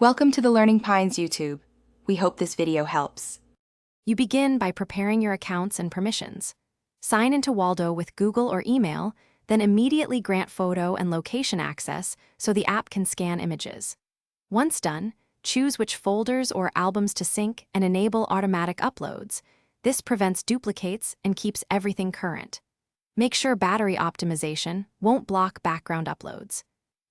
Welcome to the Learning Pines YouTube. We hope this video helps. You begin by preparing your accounts and permissions. Sign into Waldo with Google or email, then immediately grant photo and location access so the app can scan images. Once done, choose which folders or albums to sync and enable automatic uploads. This prevents duplicates and keeps everything current. Make sure battery optimization won't block background uploads.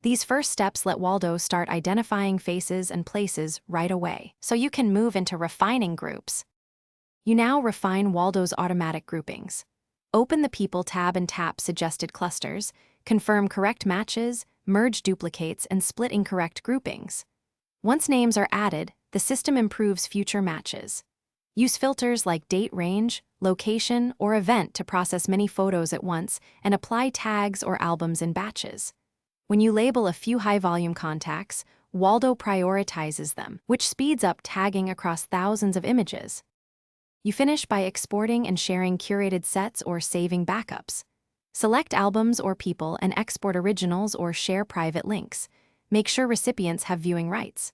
These first steps let Waldo start identifying faces and places right away, so you can move into refining groups. You now refine Waldo's automatic groupings. Open the People tab and tap Suggested Clusters, confirm correct matches, merge duplicates, and split incorrect groupings. Once names are added, the system improves future matches. Use filters like date range, location, or event to process many photos at once and apply tags or albums in batches. When you label a few high-volume contacts, Waldo prioritizes them, which speeds up tagging across thousands of images. You finish by exporting and sharing curated sets or saving backups. Select albums or people and export originals or share private links. Make sure recipients have viewing rights.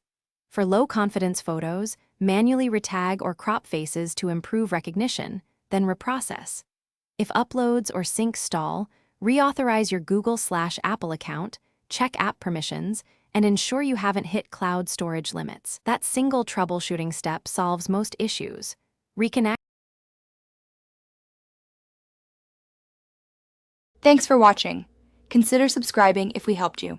For low-confidence photos, manually retag or crop faces to improve recognition, then reprocess. If uploads or syncs stall, reauthorize your Google/Apple account, check app permissions, and ensure you haven't hit cloud storage limits. That single troubleshooting step solves most issues. Reconnect. Thanks for watching. Consider subscribing if we helped you.